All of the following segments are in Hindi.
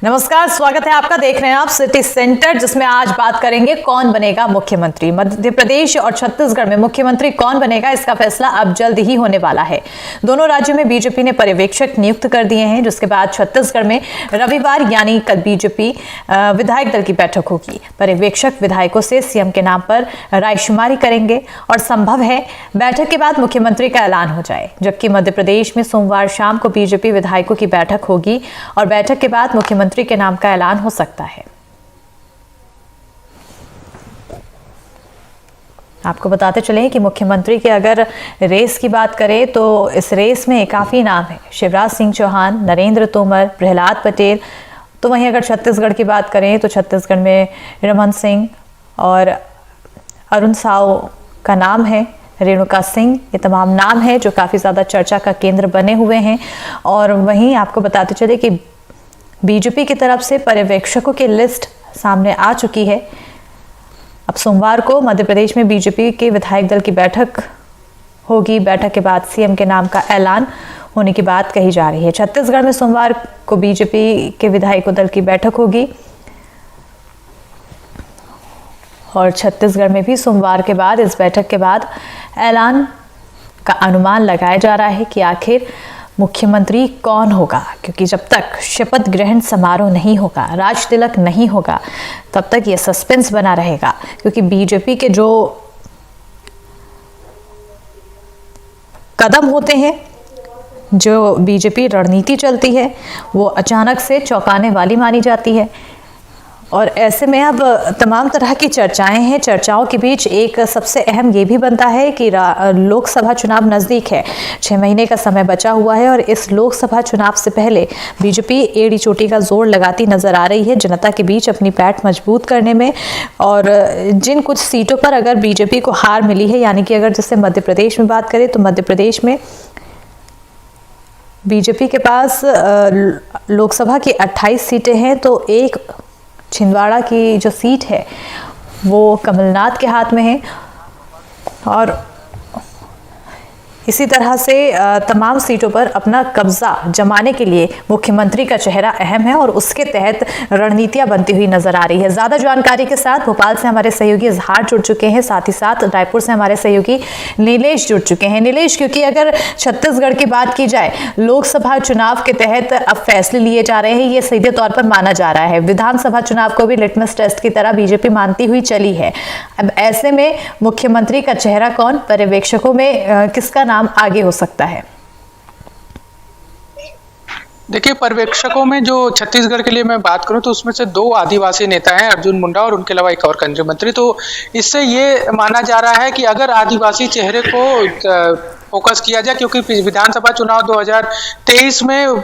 नमस्कार, स्वागत है आपका। देख रहे हैं आप सिटी सेंटर, जिसमें आज बात करेंगे कौन बनेगा मुख्यमंत्री। मध्य प्रदेश और छत्तीसगढ़ में मुख्यमंत्री कौन बनेगा, इसका फैसला अब जल्द ही होने वाला है। दोनों राज्यों में बीजेपी ने पर्यवेक्षक नियुक्त कर दिए हैं, जिसके बाद छत्तीसगढ़ में रविवार यानी कल बीजेपी विधायक दल की बैठक होगी। पर्यवेक्षक विधायकों से सीएम के नाम पर रायशुमारी करेंगे और संभव है बैठक के बाद मुख्यमंत्री का ऐलान हो जाए। जबकि मध्य प्रदेश में सोमवार शाम को बीजेपी विधायकों की बैठक होगी और बैठक के बाद मुख्यमंत्री के नाम का ऐलान हो सकता है। आपको बताते चले कि मुख्यमंत्री के अगर रेस की बात करें तो इस रेस में काफी नाम है। शिवराज सिंह चौहान, नरेंद्र तोमर, प्रहलाद पटेल। तो वहीं अगर छत्तीसगढ़ की बात करें तो छत्तीसगढ़ में रमन सिंह और अरुण साव का नाम है, रेणुका सिंह। ये तमाम नाम है जो काफी ज्यादा चर्चा का केंद्र बने हुए हैं। और वहीं आपको बताते चले कि बीजेपी की तरफ से पर्यवेक्षकों की लिस्ट सामने आ चुकी है। अब सोमवार को मध्य प्रदेश में बीजेपी के विधायक दल की बैठक होगी। बैठक के बाद सीएम के नाम का ऐलान होने की बात कही जा रही है। छत्तीसगढ़ में सोमवार को बीजेपी के विधायकों दल की बैठक होगी और छत्तीसगढ़ में भी सोमवार के बाद, इस बैठक के बाद ऐलान का अनुमान लगाया जा रहा है कि आखिर मुख्यमंत्री कौन होगा। क्योंकि जब तक शपथ ग्रहण समारोह नहीं होगा, राज तिलक नहीं होगा, तब तक ये सस्पेंस बना रहेगा। क्योंकि बीजेपी के जो कदम होते हैं, जो बीजेपी रणनीति चलती है, वो अचानक से चौंकाने वाली मानी जाती है। और ऐसे में अब तमाम तरह की चर्चाएं हैं। चर्चाओं के बीच एक सबसे अहम ये भी बनता है कि लोकसभा चुनाव नज़दीक है। 6 महीने का समय बचा हुआ है और इस लोकसभा चुनाव से पहले बीजेपी एड़ी चोटी का जोर लगाती नजर आ रही है जनता के बीच अपनी पैठ मजबूत करने में। और जिन कुछ सीटों पर अगर बीजेपी को हार मिली है, यानी कि अगर जैसे मध्य प्रदेश में बात करें तो मध्य प्रदेश में बीजेपी के पास लोकसभा की 28 सीटें हैं, तो एक छिंदवाड़ा की जो सीट है वो कमलनाथ के हाथ में है। और इसी तरह से तमाम सीटों पर अपना कब्जा जमाने के लिए मुख्यमंत्री का चेहरा अहम है और उसके तहत रणनीतियां बनती हुई नजर आ रही है। ज्यादा जानकारी के साथ भोपाल से हमारे सहयोगी इजहार जुड़ चुके हैं, साथ ही साथ रायपुर से हमारे सहयोगी नीलेश जुड़ चुके हैं। नीलेश, क्योंकि अगर छत्तीसगढ़ की बात की जाए, लोकसभा चुनाव के तहत अब फैसले लिए जा रहे हैं, ये सीधे तौर पर माना जा रहा है। विधानसभा चुनाव को भी लिटमस टेस्ट की तरह बीजेपी मानती हुई चली है। अब ऐसे में मुख्यमंत्री का चेहरा कौन, पर्यवेक्षकों में किसका नाम आगे हो सकता है? देखिए, पर्यवेक्षकों में जो छत्तीसगढ़ के लिए मैं बात करूं तो उसमें से 2 आदिवासी नेता हैं, अर्जुन मुंडा और उनके अलावा एक और केंद्रीय मंत्री। तो इससे ये माना जा रहा है कि अगर आदिवासी चेहरे को फोकस किया जाए, क्योंकि विधानसभा चुनाव 2023 में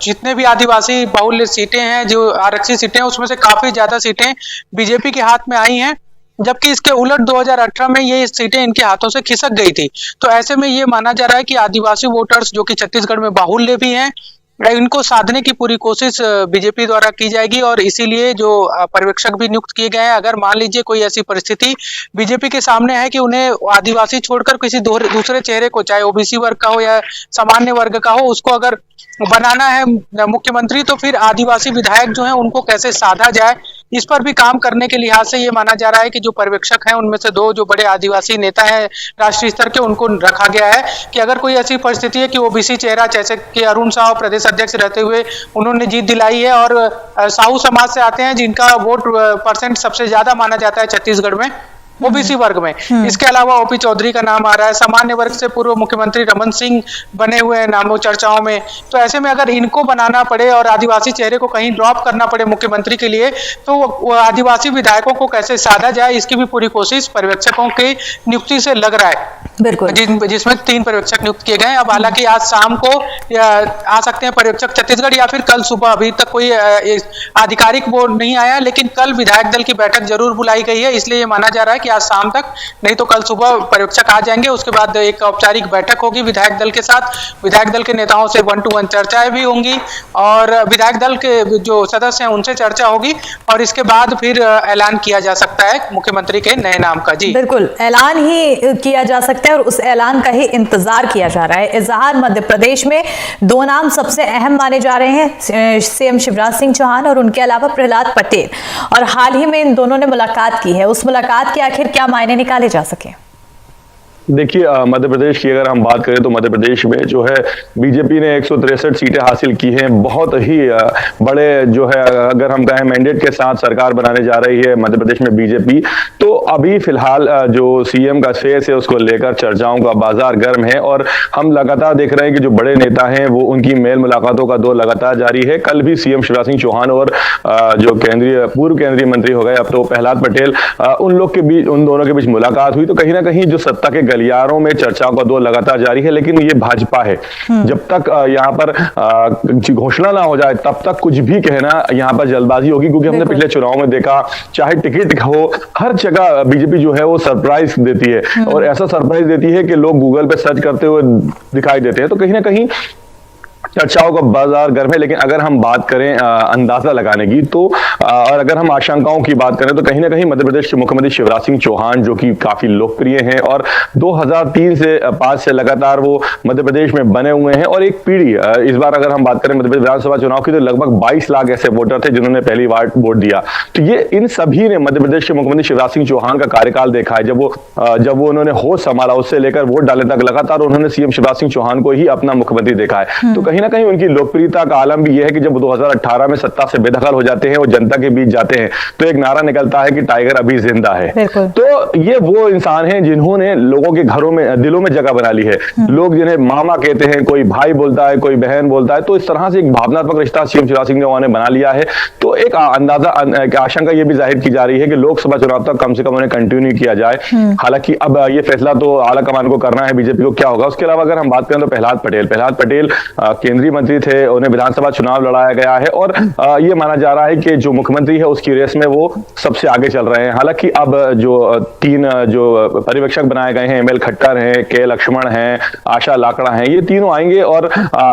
जितने भी आदिवासी बहुल्य सीटें हैं, जो आरक्षित सीटें हैं, उसमें से काफी ज्यादा सीटें बीजेपी के हाथ में आई हैं, जबकि इसके उलट 2018 में ये सीटें इनके हाथों से खिसक गई थी। तो ऐसे में ये माना जा रहा है कि आदिवासी वोटर्स, जो कि छत्तीसगढ़ में बाहुल्य भी हैं, इनको साधने की पूरी कोशिश बीजेपी द्वारा की जाएगी। और इसीलिए जो पर्यवेक्षक भी नियुक्त किए गए हैं, अगर मान लीजिए कोई ऐसी परिस्थिति बीजेपी के सामने है कि उन्हें आदिवासी छोड़कर किसी दूसरे चेहरे को, चाहे ओबीसी वर्ग का हो या सामान्य वर्ग का हो, उसको अगर बनाना है मुख्यमंत्री, तो फिर आदिवासी विधायक जो हैं उनको कैसे साधा जाए, इस पर भी काम करने के लिहाज से ये माना जा रहा है कि जो पर्यवेक्षक हैं उनमें से 2 जो बड़े आदिवासी नेता हैं राष्ट्रीय स्तर के, उनको रखा गया है कि अगर कोई ऐसी परिस्थिति है कि ओबीसी चेहरा, जैसे कि अरुण साव प्रदेश अध्यक्ष रहते हुए उन्होंने जीत दिलाई है और साहू समाज से आते हैं, जिनका वोट परसेंट सबसे ज्यादा माना जाता है छत्तीसगढ़ में, ओबीसी वर्ग में। इसके अलावा ओपी चौधरी का नाम आ रहा है। सामान्य वर्ग से पूर्व मुख्यमंत्री रमन सिंह बने हुए हैं नामों चर्चाओं में। तो ऐसे में अगर इनको बनाना पड़े और आदिवासी चेहरे को कहीं ड्रॉप करना पड़े मुख्यमंत्री के लिए, तो वो आदिवासी विधायकों को कैसे साधा जाए, इसकी भी पूरी कोशिश पर्यवेक्षकों की नियुक्ति से लग रहा है। बिल्कुल, जिसमें 3 पर्यवेक्षक नियुक्त किए गए। अब हालांकि आज शाम को आ सकते हैं पर्यवेक्षक छत्तीसगढ़, या फिर कल सुबह। अभी तक कोई आधिकारिक वो नहीं आया, लेकिन कल विधायक दल की बैठक जरूर बुलाई गई है। इसलिए ये माना जा रहा है कि कि आज शाम तक, नहीं तो कल सुबह पर्यवेक्षक आ जाएंगे। उसके बाद एक औपचारिक बैठक होगी विधायक दल के साथ, विधायक दल के नेताओं से 1-to-1 चर्चाएं भी होंगी और विधायक दल के जो सदस्य हैं उनसे चर्चा होगी और इसके बाद फिर ऐलान किया जा सकता है मुख्यमंत्री के नए नाम का। जी बिल्कुल, ऐलान ही किया जा सकता है और उस ऐलान का ही इंतजार किया जा रहा है। इजहार मध्य प्रदेश में दो नाम सबसे अहम माने जा रहे हैं, सीएम शिवराज सिंह चौहान और उनके अलावा प्रहलाद पटेल, और हाल ही में इन दोनों ने मुलाकात की है। उस मुलाकात के आखिर क्या मायने निकाले जा सके? देखिए, मध्य प्रदेश की अगर हम बात करें तो मध्य प्रदेश में जो है बीजेपी ने 163 सीटें हासिल की हैं। बहुत ही बड़े जो है अगर हम कहें मैंडेट के साथ सरकार बनाने जा रही है मध्य प्रदेश में बीजेपी। तो अभी फिलहाल जो सीएम का फेस है उसको लेकर चर्चाओं का बाजार गर्म है और हम लगातार देख रहे हैं कि जो बड़े नेता हैं वो उनकी मेल मुलाकातों का दौर लगातार जारी है। कल भी सीएम शिवराज सिंह चौहान और जो पूर्व केंद्रीय मंत्री हो गए अब तो प्रहलाद पटेल, उन लोग के बीच, उन दोनों के बीच मुलाकात हुई। तो कहीं ना कहीं जो सत्ता के गलियारों में चर्चाओं का दौर लगातार जारी है, लेकिन ये भाजपा है, जब तक यहाँ पर घोषणा ना हो जाए तब तक कुछ भी कहना यहाँ पर जल्दबाजी होगी। क्योंकि हमने पिछले चुनाव में देखा, चाहे टिकट हो, हर जगह बीजेपी जो है वो सरप्राइज देती है और ऐसा सरप्राइज देती है कि लोग गूगल पे सर्च करते हुए दिखाई देते हैं। तो कहीं ना कहीं चर्चाओं का बाजार गर्म है। लेकिन अगर हम बात करें अंदाजा लगाने की तो और अगर हम आशंकाओं की बात करें तो कहीं ना कहीं मध्य प्रदेश के मुख्यमंत्री शिवराज सिंह चौहान, जो कि काफी लोकप्रिय हैं और 2003 से 5 से लगातार वो मध्य प्रदेश में बने हुए हैं, और एक पीढ़ी, इस बार अगर हम बात करें मध्य प्रदेश विधानसभा चुनाव की तो लगभग 22 लाख ऐसे वोटर थे जिन्होंने पहली बार वोट दिया। तो ये इन सभी ने मध्य प्रदेश के मुख्यमंत्री शिवराज सिंह चौहान का कार्यकाल देखा है। जब वो उन्होंने होश संभाला उससे लेकर वोट डाले तक लगातार उन्होंने सीएम शिवराज सिंह चौहान को ही अपना मुख्यमंत्री देखा है। तो कहीं ना कहीं उनकी लोकप्रियता का आलम भी यह है कि जब 2018 में सत्ता से बेदखल हो जाते हैं और जनता के बीच जाते हैं तो एक नारा निकलता है कि टाइगर अभी जिंदा है। तो ये वो इंसान हैं जिन्होंने लोगों के घरों में, दिलों में जगह बना ली है। लोग जिन्हें मामा कहते हैं, कोई भाई बोलता है, कोई बहन बोलता है, तो इस तरह से एक भावनात्मक रिश्ता सीएम शिवराज सिंह चौहान ने बना लिया है। तो एक अंदाजा, आशंका ये भी जाहिर की जा रही है कि लोकसभा चुनाव तक कम से कम उन्हें कंटिन्यू किया जाए। हालांकि अब ये फैसला तो आला कमान को करना है बीजेपी को क्या होगा। उसके अलावा अगर हम बात करें तो प्रहलाद पटेल केंद्रीय मंत्री थे, उन्हें विधानसभा चुनाव लड़ाया गया है और ये माना जा रहा है कि जो मुख्यमंत्री है उसकी रेस में वो सबसे आगे चल रहे हैं। हालांकि अब जो 3 जो पर्यवेक्षक बनाए गए हैं, एमएल खट्टर हैं, के लक्ष्मण हैं, आशा लाकड़ा हैं, ये तीनों आएंगे और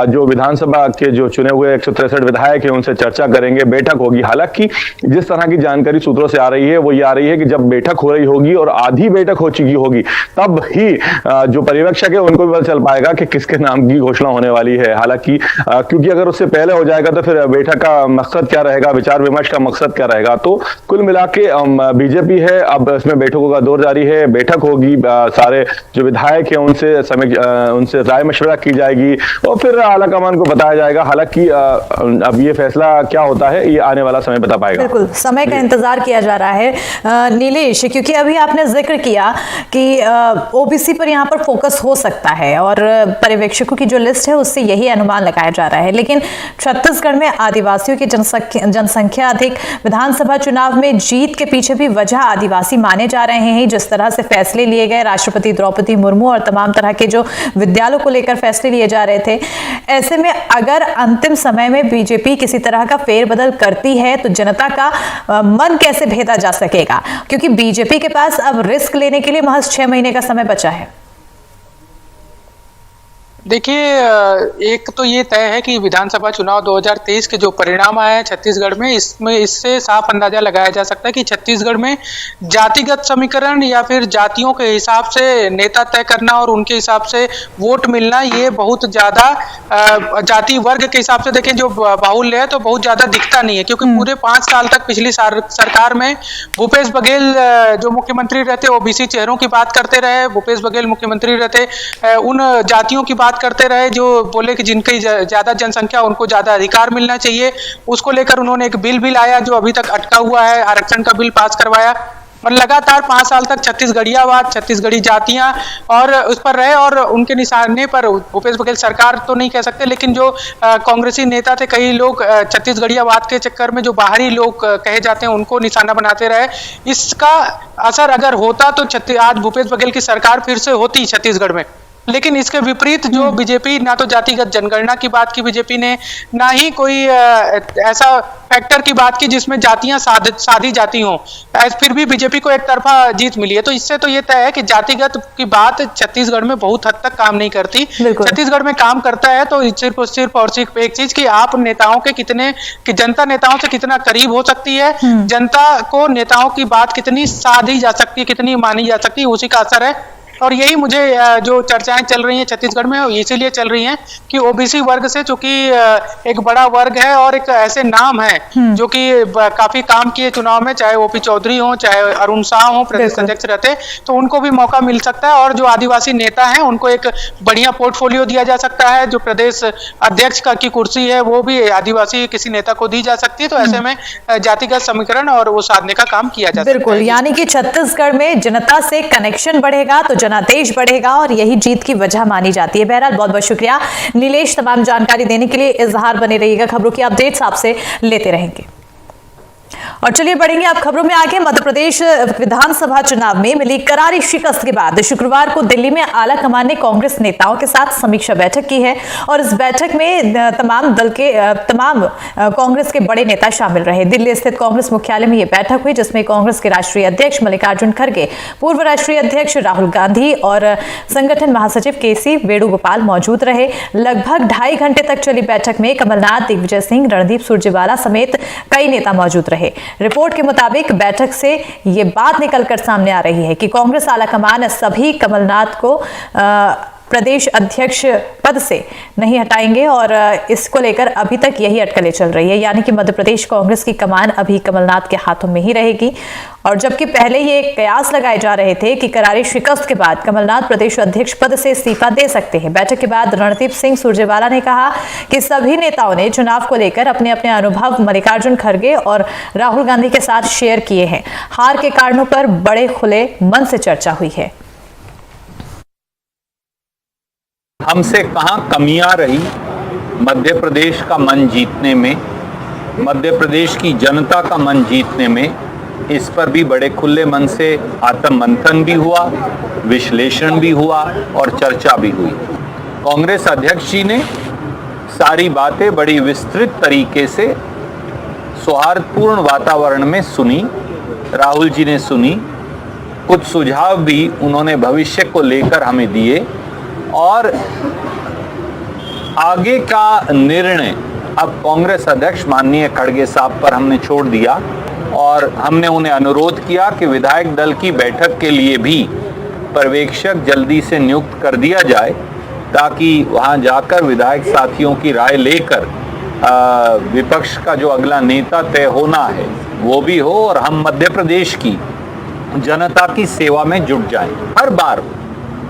जो विधानसभा के जो चुने हुए 163 विधायक हैं उनसे चर्चा करेंगे, बैठक होगी। हालांकि जिस तरह की जानकारी सूत्रों से आ रही है वो ये आ रही है कि जब बैठक हो रही होगी और आधी बैठक हो चुकी होगी तब ही जो पर्यवेक्षक है उनको भी पता चल पाएगा कि किसके नाम की घोषणा होने वाली है। हालांकि क्योंकि अगर उससे पहले हो जाएगा तो फिर बैठक का मकसद क्या रहेगा, विचार विमर्श का मकसद क्या रहेगा। तो कुल मिला के बीजेपी है, अब इसमें बैठकों का दौर जारी है, बैठक होगी, सारे जो विधायक हैं उनसे राय मशवरा की जाएगी और फिर आला कमान को बताया जाएगा। हालांकि अब ये फैसला क्या होता है ये आने वाला समय बता पाएगा। बिल्कुल, समय का इंतजार किया जा रहा है। नीलेश, क्योंकि अभी आपने जिक्र किया कि ओबीसी पर यहाँ पर फोकस हो सकता है और पर्यवेक्षकों की जो लिस्ट है उससे यही अनुमान लगाया जा रहा है, लेकिन छत्तीसगढ़ में आदिवासियों की जनसंख्या अधिक, विधानसभा चुनाव में जीत के पीछे भी वजह आदिवासी माने जा रहे हैं। जिस तरह से फैसले लिए गए, राष्ट्रपति द्रौपदी मुर्मू और तमाम तरह के जो विद्यालयों को लेकर फैसले लिए जा रहे थे, ऐसे में अगर अंतिम समय में बीजेपी किसी तरह का फेरबदल करती है तो जनता का मन कैसे भेदा जा सकेगा, क्योंकि बीजेपी के पास अब रिस्क लेने के लिए महज 6 महीने का समय बचा है। देखिए, एक तो ये तय है कि विधानसभा चुनाव 2023 के जो परिणाम आए हैं छत्तीसगढ़ में, इससे साफ अंदाजा लगाया जा सकता है कि छत्तीसगढ़ में जातिगत समीकरण या फिर जातियों के हिसाब से नेता तय करना और उनके हिसाब से वोट मिलना, ये बहुत ज़्यादा जाति वर्ग के हिसाब से देखें जो बाहुल्य है तो बहुत ज़्यादा दिखता नहीं है। क्योंकि पूरे 5 साल तक पिछली सरकार में भूपेश बघेल जो मुख्यमंत्री रहते ओबीसी चेहरों की बात करते रहे, भूपेश बघेल मुख्यमंत्री रहते उन जातियों की बात करते रहे जो बोले कि जिनकी ज्यादा जनसंख्या उनको ज्यादा अधिकार मिलना चाहिए। उसको लेकर उन्होंने एक बिल भी लाया जो अभी तक अटका हुआ है, आरक्षण का बिल पास करवाया। और लगातार 5 साल तक छत्तीसगढ़ियावाद, छत्तीसगढ़ी जातियां और उस पर रहे और उनके निशाने पर भूपेश बघेल सरकार तो नहीं कह सकते, लेकिन जो कांग्रेसी नेता थे, कई लोग छत्तीसगढ़ियावाद के चक्कर में जो बाहरी लोग कहे जाते हैं उनको निशाना बनाते रहे। इसका असर अगर होता तो आज भूपेश बघेल की सरकार फिर से होती छत्तीसगढ़ में। लेकिन इसके विपरीत जो बीजेपी ना तो जातिगत जनगणना की बात की बीजेपी ने, ना ही कोई ऐसा फैक्टर की बात की जिसमें जातियां साधी जाती हों, फिर भी बीजेपी को एक तरफा जीत मिली है। तो इससे तो ये तय है कि जातिगत की बात छत्तीसगढ़ में बहुत हद तक काम नहीं करती। छत्तीसगढ़ में काम करता है तो सिर्फ और सिर्फ एक चीज कि आप नेताओं के कितने, कि जनता नेताओं से कितना करीब हो सकती है, जनता को नेताओं की बात कितनी साधी जा सकती है, कितनी मानी जा सकती है, उसी का असर है। और यही मुझे जो चर्चाएं चल रही हैं छत्तीसगढ़ में इसीलिए चल रही हैं कि ओबीसी वर्ग से, चूंकि एक बड़ा वर्ग है और एक ऐसे नाम है जो कि काफी काम किए चुनाव में, चाहे ओपी चौधरी हो, चाहे अरुण शाह हो प्रदेश अध्यक्ष रहते, तो उनको भी मौका मिल सकता है। और जो आदिवासी नेता हैं उनको एक बढ़िया पोर्टफोलियो दिया जा सकता है। जो प्रदेश अध्यक्ष की कुर्सी है वो भी आदिवासी किसी नेता को दी जा सकती है। तो ऐसे में जातिगत समीकरण और वो साधने का काम किया जा सकता है। बिल्कुल, यानी कि छत्तीसगढ़ में जनता से कनेक्शन बढ़ेगा तो जनादेश बढ़ेगा और यही जीत की वजह मानी जाती है। बहरहाल बहुत बहुत शुक्रिया नीलेश, तमाम जानकारी देने के लिए। इजहार बने रहिएगा, खबरों की अपडेट्स आपसे लेते रहेंगे। और चलिए बढ़ेंगे आप खबरों में आगे। मध्य प्रदेश विधानसभा चुनाव में मिली करारी शिकस्त के बाद शुक्रवार को दिल्ली में आला कमान ने कांग्रेस नेताओं के साथ समीक्षा बैठक की है और इस बैठक में तमाम कांग्रेस के बड़े नेता शामिल रहे। दिल्ली स्थित कांग्रेस मुख्यालय में यह बैठक हुई जिसमें कांग्रेस के राष्ट्रीय अध्यक्ष मल्लिकार्जुन खड़गे, पूर्व राष्ट्रीय अध्यक्ष राहुल गांधी और संगठन महासचिव केसी वेणुगोपाल मौजूद रहे। लगभग 2.5 घंटे तक चली बैठक में कमलनाथ, दिग्विजय सिंह, रणदीप सुरजेवाला समेत कई नेता मौजूद रहे। रिपोर्ट के मुताबिक बैठक से यह बात निकलकर सामने आ रही है कि कांग्रेस आलाकमान सभी कमलनाथ को प्रदेश अध्यक्ष पद से नहीं हटाएंगे और इसको लेकर अभी तक यही अटकलें चल रही है, यानी कि मध्य प्रदेश कांग्रेस की कमान अभी कमलनाथ के हाथों में ही रहेगी। और जबकि पहले ये कयास लगाए जा रहे थे कि करारी शिकस्त के बाद कमलनाथ प्रदेश अध्यक्ष पद से इस्तीफा दे सकते हैं। बैठक के बाद रणदीप सिंह सुरजेवाला ने कहा कि सभी नेताओं ने चुनाव को लेकर अपने अपने अनुभव मल्लिकार्जुन खड़गे और राहुल गांधी के साथ शेयर किए हैं। हार के कारणों पर बड़े खुले मन से चर्चा हुई है। हमसे कहां कमियां रही मध्य प्रदेश का मन जीतने में, मध्य प्रदेश की जनता का मन जीतने में, इस पर भी बड़े खुले मन से आत्म मंथन भी हुआ, विश्लेषण भी हुआ और चर्चा भी हुई। कांग्रेस अध्यक्ष जी ने सारी बातें बड़ी विस्तृत तरीके से सौहार्दपूर्ण वातावरण में सुनी, राहुल जी ने सुनी, कुछ सुझाव भी उन्होंने भविष्य को लेकर हमें दिए और आगे का निर्णय अब कांग्रेस अध्यक्ष माननीय खड़गे साहब पर हमने छोड़ दिया और हमने उन्हें अनुरोध किया कि विधायक दल की बैठक के लिए भी पर्यवेक्षक जल्दी से नियुक्त कर दिया जाए ताकि वहां जाकर विधायक साथियों की राय लेकर विपक्ष का जो अगला नेता तय होना है वो भी हो और हम मध्य प्रदेश की जनता की सेवा में जुट जाएं। हर बार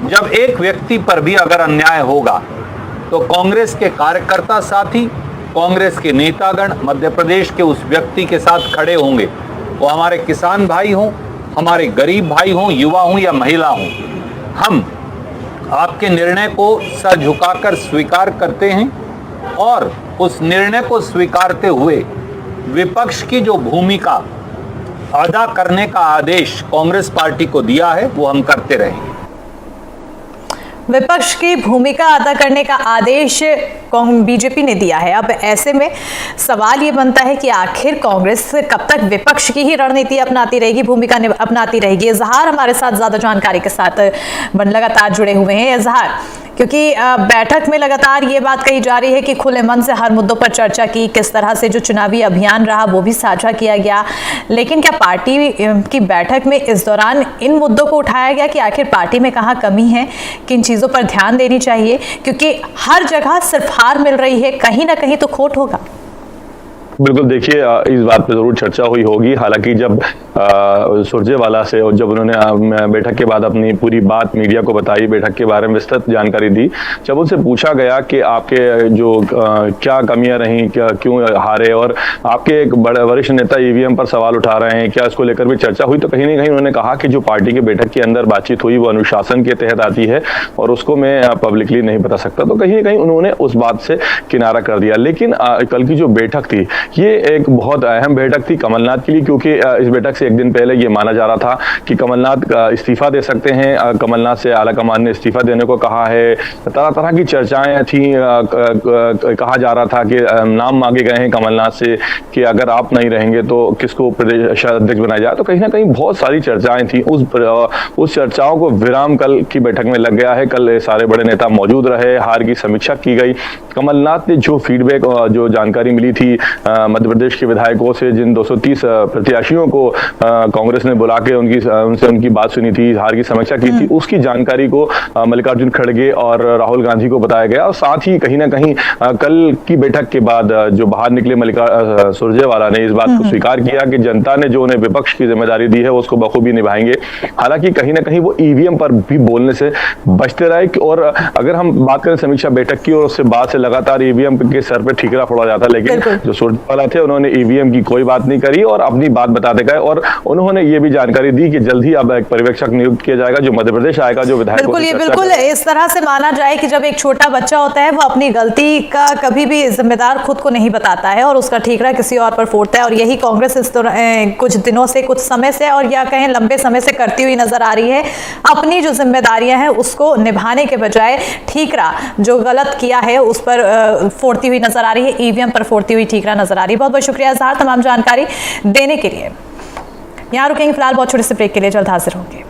जब एक व्यक्ति पर भी अगर अन्याय होगा तो कांग्रेस के कार्यकर्ता साथी, कांग्रेस के नेतागण मध्य प्रदेश के उस व्यक्ति के साथ खड़े होंगे। वो हमारे किसान भाई हों, हमारे गरीब भाई हों, युवा हों या महिला हों, हम आपके निर्णय को सर झुकाकर स्वीकार करते हैं और उस निर्णय को स्वीकारते हुए विपक्ष की जो भूमिका अदा करने का आदेश कांग्रेस पार्टी को दिया है वो हम करते रहेंगे। विपक्ष की भूमिका अदा करने का आदेश बीजेपी ने दिया है। अब ऐसे में सवाल ये बनता है कि आखिर कांग्रेस कब तक विपक्ष की ही रणनीति अपनाती रहेगी, भूमिका अपनाती रहेगी। इजहार हमारे साथ ज्यादा जानकारी के साथ लगातार जुड़े हुए हैं। इजहार, क्योंकि बैठक में लगातार ये बात कही जा रही है कि खुले मन से हर मुद्दों पर चर्चा की, किस तरह से जो चुनावी अभियान रहा वो भी साझा किया गया, लेकिन क्या पार्टी की बैठक में इस दौरान इन मुद्दों को उठाया गया कि आखिर पार्टी में कहाँ कमी है, किन चीजों पर ध्यान देनी चाहिए? क्योंकि हर जगह सिर्फ हार मिल रही है, कहीं ना कहीं तो खोट होगा। बिल्कुल, देखिए इस बात पे जरूर चर्चा हुई होगी। हालांकि जब सुरजेवाला से और जब उन्होंने बैठक के बाद अपनी पूरी बात मीडिया को बताई, बैठक के बारे में विस्तृत जानकारी दी, जब उनसे पूछा गया कि आपके जो क्या कमियां रहीं, क्या क्यों हारे और आपके एक बड़े वरिष्ठ नेता ईवीएम पर सवाल उठा रहे हैं, क्या इसको लेकर भी चर्चा हुई, तो कहीं ना कहीं उन्होंने कहा कि जो पार्टी की बैठक के अंदर बातचीत हुई वो अनुशासन के तहत आती है और उसको मैं पब्लिकली नहीं बता सकता। तो कहीं ना कहीं उन्होंने उस बात से किनारा कर दिया। लेकिन कल की जो बैठक थी ये एक बहुत अहम बैठक थी कमलनाथ के लिए, क्योंकि इस बैठक से एक दिन पहले ये माना जा रहा था कि कमलनाथ इस्तीफा दे सकते हैं। कमलनाथ से आलाकमान ने इस्तीफा देने को कहा है। तरह तरह की चर्चाएं थी। कहा जा रहा था कि नाम मांगे गए हैं कमलनाथ से कि अगर आप नहीं रहेंगे तो किसको प्रदेश अध्यक्ष बनाया जाए। तो कहीं ना कहीं बहुत सारी चर्चाएं थी। उस चर्चाओं को विराम कल की बैठक में लग गया है। कल सारे बड़े नेता मौजूद रहे, हार की समीक्षा की गई। कमलनाथ ने जो फीडबैक और जो जानकारी मिली थी मध्य प्रदेश के विधायकों से, जिन 230 प्रत्याशियों को कांग्रेस ने बुला के उनसे उनकी बात सुनी थी, हार की समीक्षा की थी, उसकी जानकारी को मल्लिकार्जुन खड़गे और राहुल गांधी को बताया गया। और साथ ही कहीं ना कहीं कल की बैठक के बाद जो बाहर निकले सुरजेवाला ने इस बात को स्वीकार किया कि जनता ने जो उन्हें विपक्ष की जिम्मेदारी दी है वो उसको बखूबी निभाएंगे। हालांकि कहीं ना कहीं वो ईवीएम पर भी बोलने से बचते रहे। और अगर हम बात करें समीक्षा बैठक की, और उससे बाद से लगातार ईवीएम के सर पे ठीकरा फोड़ा जाता, लेकिन जो सुरजेवाला थे उन्होंने ईवीएम की कोई बात नहीं करी और अपनी बात बताते गए। और उन्होंने ये भी जानकारी दी कि जल्द ही अब एक पर्यवेक्षक नियुक्त किया जाएगा जो मध्य प्रदेश आएगा, जो विधायक। बिल्कुल इस तरह से माना जाए कि जब एक छोटा बच्चा होता है वो अपनी गलती का कभी भी जिम्मेदार खुद को नहीं बताता है और उसका ठीकरा किसी और पर फोड़ता है। और यही कांग्रेस इस कुछ दिनों से, कुछ समय से, और या कहें लंबे समय से करती हुई नजर आ रही है। अपनी जो जिम्मेदारियां हैं उसको निभाने के बजाय ठीकरा जो गलत किया है उस पर फोड़ती हुई नजर आ रही है, ईवीएम पर फोड़ती हुई ठीकरा नजर आ रही है। बहुत बहुत शुक्रिया इजहार तमाम जानकारी देने के लिए। यहाँ रुकेंगे फिलहाल, बहुत छोटे से ब्रेक के लिए, जल्द हाजिर होंगे।